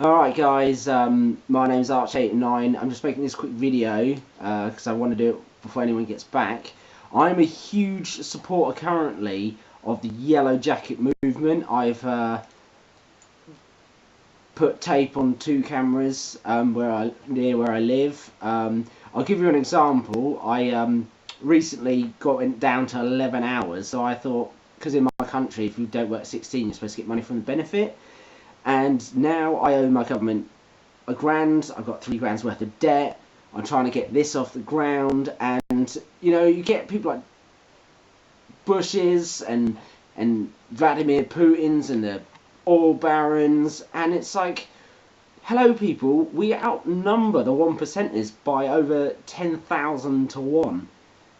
Alright guys, my name's Archie89. I'm just making this quick video because I want to do it before anyone gets back. I'm a huge supporter currently of the Yellow Jacket movement. I've put tape on 2 cameras near where I live. I'll give you an example. I recently got it down to 11 hours, so I thought, because in my country if you don't work 16 you're supposed to get money from the benefit. And now I owe my government £1,000. I've got £3,000 worth of debt. I'm trying to get this off the ground, and you get people like Bushes and Vladimir Putin's and the oil barons, and it's like, hello people, we outnumber the 1%ers by over 10,000 to 1.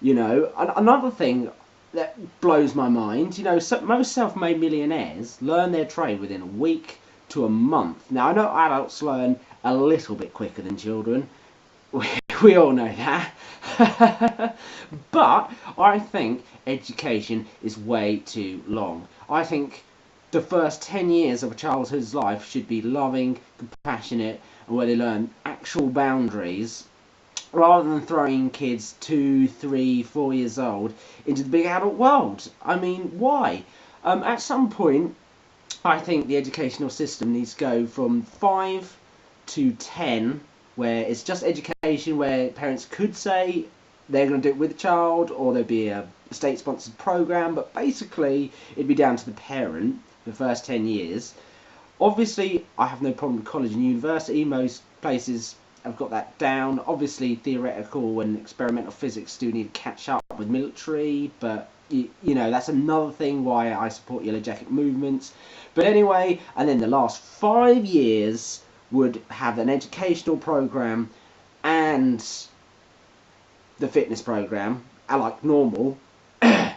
Another thing that blows my mind, most self-made millionaires learn their trade within a week to a month. Now, I know adults learn a little bit quicker than children. We all know that. But I think education is way too long. I think the first 10 years of a childhood's life should be loving, compassionate, and where they learn actual boundaries, rather than throwing kids 2, 3, 4 years old into the big adult world. I mean, why? At some point, I think the educational system needs to go from 5 to 10, where it's just education, where parents could say they're going to do it with the child, or there'd be a state-sponsored program, but basically it'd be down to the parent for the first 10 years. Obviously, I have no problem with college and university. Most places have got that down. Obviously, theoretical and experimental physics do need to catch up with military, but that's another thing why I support Yellow Jacket movements. But anyway, and then the last 5 years would have an educational program and the fitness program, like normal. I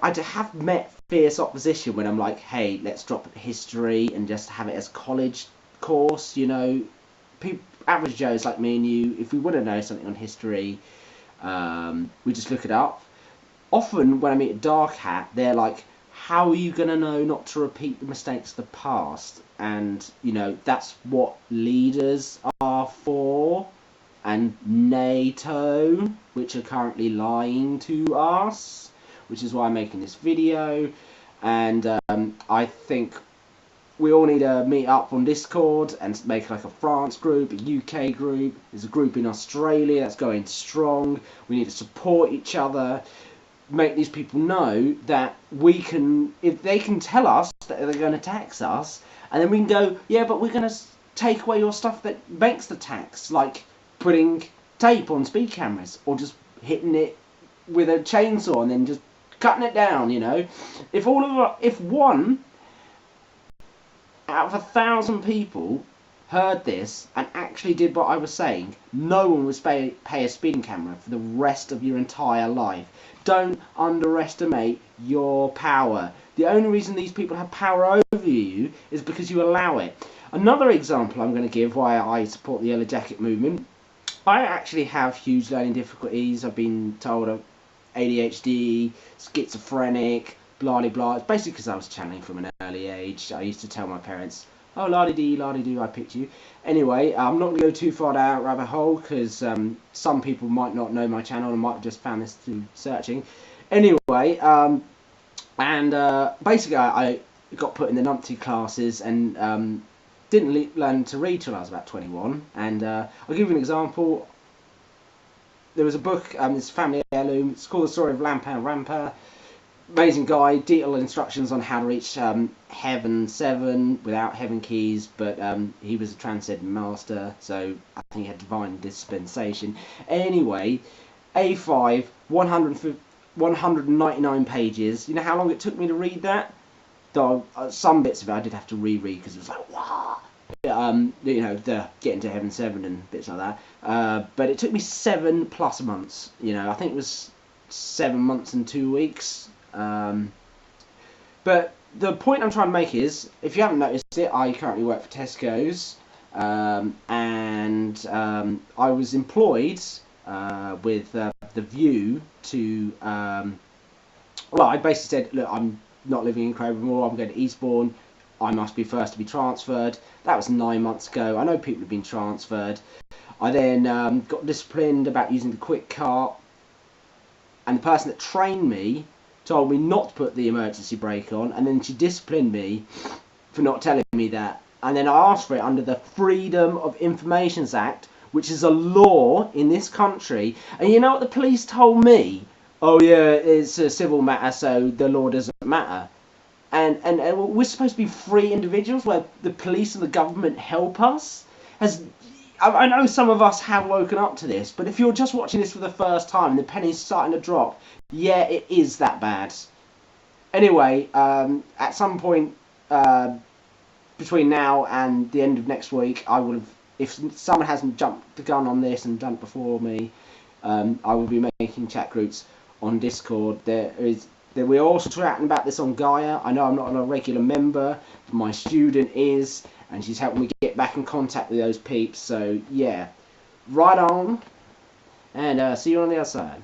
have met fierce opposition when I'm like, hey, let's drop history and just have it as college course. Average Joes like me and you, if we want to know something on history, we just look it up. Often when I meet a dark hat, they're like, how are you going to know not to repeat the mistakes of the past? And that's what leaders are for, and NATO, which are currently lying to us, which is why I'm making this video. And I think we all need to meet up on Discord and make like a France group, a UK group. There's a group in Australia that's going strong. We need to support each other, make these people know that we can, if they can tell us that they're going to tax us, and then we can go, yeah, but we're going to take away your stuff that makes the tax, like putting tape on speed cameras, or just hitting it with a chainsaw and then just cutting it down. If one out of 1,000 people heard this and actually did what I was saying, no one would pay a speeding camera for the rest of your entire life. Don't underestimate your power. The only reason these people have power over you is because you allow it. Another example I'm going to give why I support the Yellow Jacket movement. I actually have huge learning difficulties. I've been told I'm ADHD, schizophrenic, blah blah. It's basically because I was channeling from an early age. I used to tell my parents, oh, la-di-dee, I picked you. Anyway, I'm not going to go too far down that rabbit hole, because some people might not know my channel and might have just found this through searching. Anyway, basically I got put in the numpty classes and didn't learn to read till I was about 21. And I'll give you an example. There was a book, this family heirloom. It's called The Story of Lampan Rampa. Amazing guy, detailed instructions on how to reach Heaven 7 without heaven keys, but he was a transcendent master, so I think he had divine dispensation. Anyway, A5, 199 pages. You know how long it took me to read that? Though some bits of it I did have to reread because it was like, wow. The getting to Heaven 7 and bits like that. But it took me 7+ months. I think it was 7 months and 2 weeks. But the point I'm trying to make is, if you haven't noticed it, I currently work for Tesco's, and I was employed with the view to, well, I basically said, look, I'm not living in Crowborough more, I'm going to Eastbourne, I must be first to be transferred. That was 9 months ago. I know people have been transferred. I then got disciplined about using the quick cart, and the person that trained me told me not to put the emergency brake on, and then she disciplined me for not telling me that. And then I asked for it under the Freedom of Information Act, which is a law in this country. And you know what the police told me? Oh yeah, it's a civil matter, so the law doesn't matter. And we're supposed to be free individuals where the police and the government help us. I know some of us have woken up to this, but if you're just watching this for the first time and the penny's starting to drop, yeah, it is that bad. Anyway, at some point between now and the end of next week, I will have, if someone hasn't jumped the gun on this and done it before me, I will be making chat groups on Discord. We're also chatting about this on Gaia. I know I'm not a regular member, but my student is, and she's helping me get back in contact with those peeps. So yeah, right on, and see you on the other side.